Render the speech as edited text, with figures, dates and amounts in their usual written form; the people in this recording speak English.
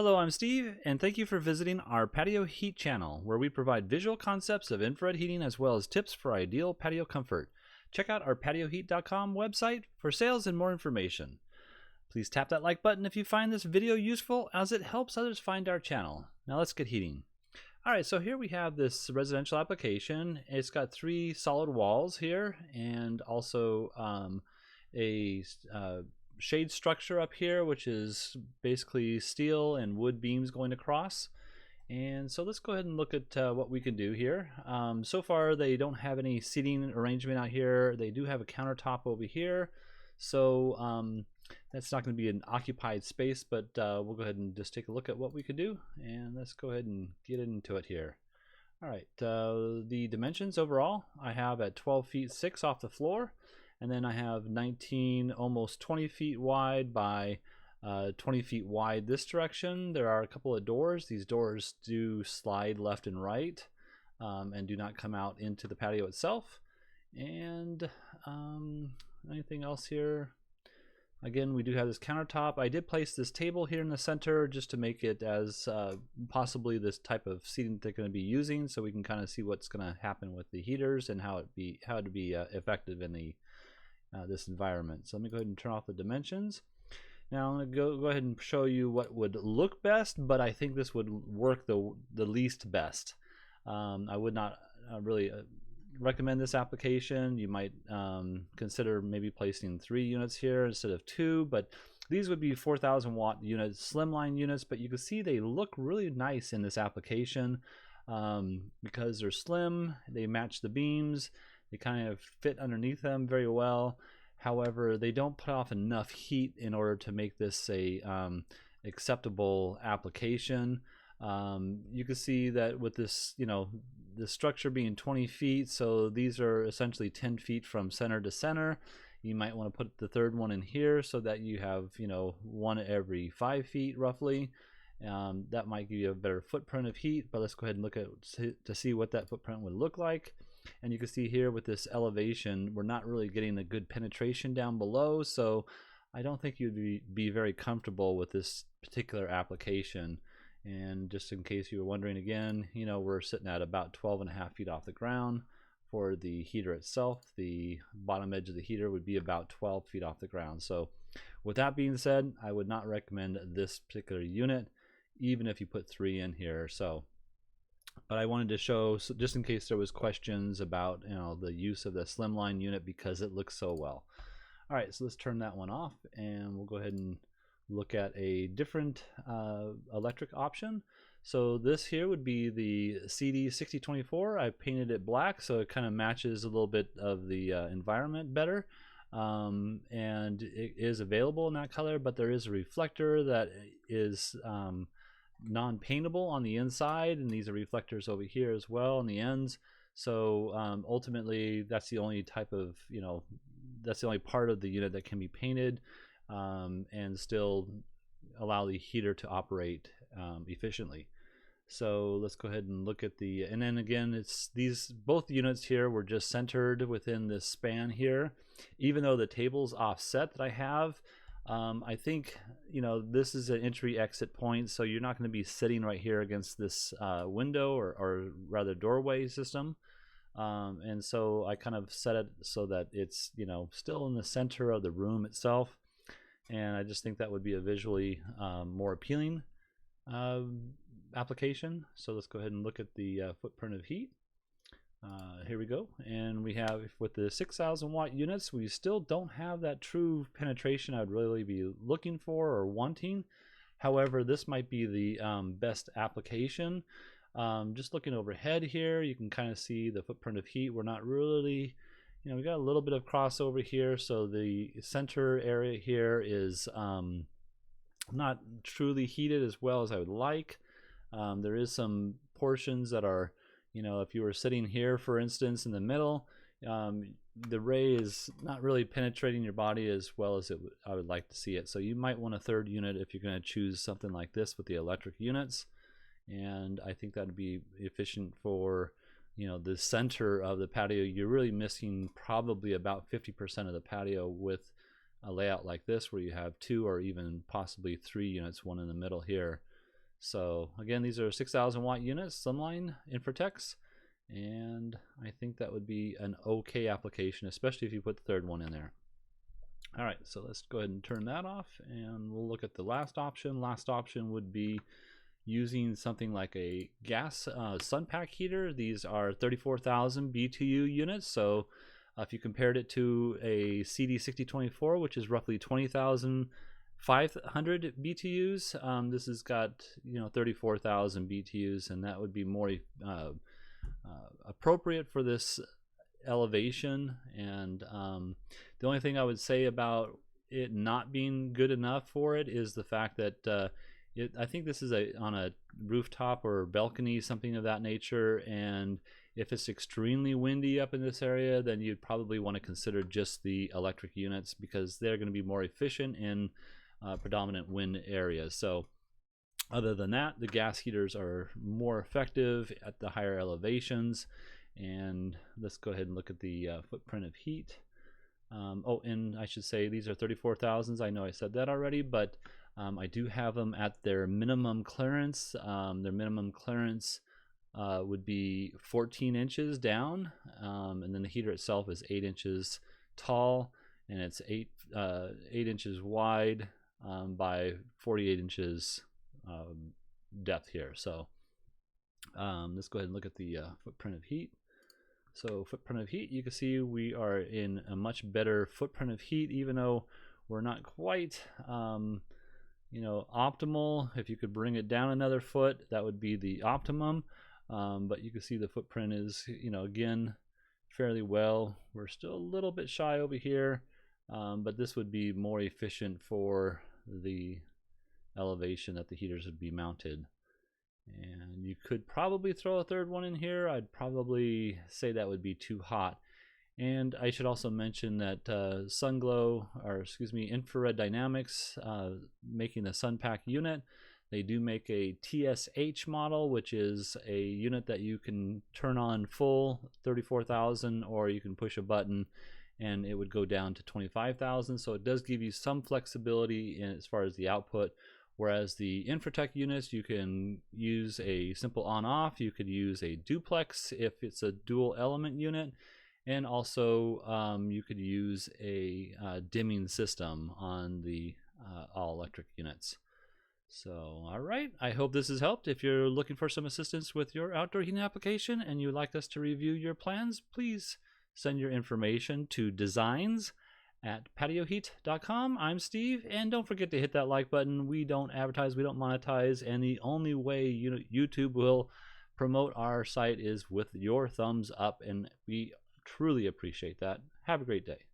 Hello, I'm Steve, and thank you for visiting our Patio Heat channel, where we provide visual concepts of infrared heating as well as tips for ideal patio comfort. Check out our patioheat.com website for sales and more information. Please tap that like button if you find this video useful, as it helps others find our channel. Now let's get heating. Alright, so here we have this residential application. It's got three solid walls here and also a shade structure up here, which is basically steel and wood beams going across. And so let's go ahead and look at what we can do here. So far they don't have any seating arrangement out here. They do have a countertop over here, so that's not going to be an occupied space, but we'll go ahead and just take a look at what we could do, and let's go ahead and get into it here. Alright, the dimensions overall I have at 12 feet 6 off the floor, and then I have 19, almost 20 feet wide by 20 feet wide this direction. There are a couple of doors. These doors do slide left and right and do not come out into the patio itself. And anything else here? Again, we do have this countertop. I did place this table here in the center just to make it as possibly this type of seating they're going to be using, so we can kind of see what's going to happen with the heaters and how it'd be effective in the this environment. So let me go ahead and turn off the dimensions. Now I'm going to go ahead and show you what would look best, but I think this would work the least best. I would not really recommend this application. You might consider maybe placing 3 units here instead of 2, but these would be 4,000 watt units, slimline units, but you can see they look really nice in this application because they're slim, they match the beams, they kind of fit underneath them very well. However, they don't put off enough heat in order to make this a acceptable application. You can see that with this, the structure being 20 feet, so these are essentially 10 feet from center to center. You might want to put the third one in here so that you have, one every 5 feet roughly. That might give you a better footprint of heat, but let's go ahead and look at to see what that footprint would look like. And you can see here with this elevation, we're not really getting a good penetration down below, so I don't think you'd be very comfortable with this particular application. And just in case you were wondering again, we're sitting at about 12.5 feet off the ground for the heater itself. The bottom edge of the heater would be about 12 feet off the ground. So with that being said, I would not recommend this particular unit, even if you put 3 in here. So, but I wanted to show, so just in case there was questions about the use of the slimline unit, because it looks so well. All right, so let's turn that one off, and we'll go ahead and look at a different electric option. So this here would be the CD6024. I painted it black so it kind of matches a little bit of the environment better, and it is available in that color, but there is a reflector that is non-paintable on the inside, and these are reflectors over here as well on the ends. So ultimately that's the only type of that's the only part of the unit that can be painted and still allow the heater to operate efficiently. So let's go ahead and look at the, and then again, it's both units here were just centered within this span here. Even though the table's offset that I have, I think this is an entry exit point, so you're not going to be sitting right here against this window or rather doorway system. And so I kind of set it so that it's still in the center of the room itself, and I just think that would be a visually more appealing application. So let's go ahead and look at the footprint of heat. Here we go, and we have, with the 6,000 watt units, we still don't have that true penetration I'd really be looking for or wanting. However, this might be the best application. Just looking overhead here, you can kind of see the footprint of heat. We're not really, we got a little bit of crossover here, so the center area here is not truly heated as well as I would like. There is some portions that are, if you were sitting here, for instance, in the middle, the ray is not really penetrating your body as well as I would like to see it. So you might want a third unit if you're going to choose something like this with the electric units. And I think that would be efficient for the center of the patio. You're really missing probably about 50% of the patio with a layout like this, where you have 2 or even possibly 3 units, one in the middle here. So again, these are 6,000 watt units, Sunline Infratechs, and I think that would be an okay application, especially if you put the third one in there. All right, so let's go ahead and turn that off, and we'll look at the last option. Last option would be using something like a gas Sunpak heater. These are 34,000 BTU units, so if you compared it to a CD6024, which is roughly 20,500 BTUs, this has got 34,000 BTUs, and that would be more appropriate for this elevation. And the only thing I would say about it not being good enough for it is the fact that I think this is on a rooftop or balcony, something of that nature, and if it's extremely windy up in this area, then you'd probably want to consider just the electric units, because they're going to be more efficient in predominant wind areas. So other than that, the gas heaters are more effective at the higher elevations. And let's go ahead and look at the footprint of heat. Oh, and I should say these are 34,000s. I know I said that already, but I do have them at their minimum clearance. Their minimum clearance would be 14 inches down, and then the heater itself is 8 inches tall, and it's 8 inches wide by 48 inches depth here. So let's go ahead and look at the footprint of heat. So footprint of heat, you can see we are in a much better footprint of heat, even though we're not quite optimal. If you could bring it down another foot, that would be the optimum. But you can see the footprint is, again, fairly well. We're still a little bit shy over here, but this would be more efficient for the elevation that the heaters would be mounted. And you could probably throw a third one in here. I'd probably say that would be too hot. And I should also mention that Infrared Dynamics, making the Sunpak unit, they do make a TSH model, which is a unit that you can turn on full 34,000, or you can push a button and it would go down to 25,000. So it does give you some flexibility as far as the output. Whereas the Infratech units, you can use a simple on-off. You could use a duplex if it's a dual element unit. And also you could use a dimming system on the all-electric units. So, all right, I hope this has helped. If you're looking for some assistance with your outdoor heating application and you'd like us to review your plans, please send your information to designs@patioheat.com. I'm Steve, and don't forget to hit that like button. We don't advertise, we don't monetize, and the only way YouTube will promote our site is with your thumbs up, and we truly appreciate that. Have a great day.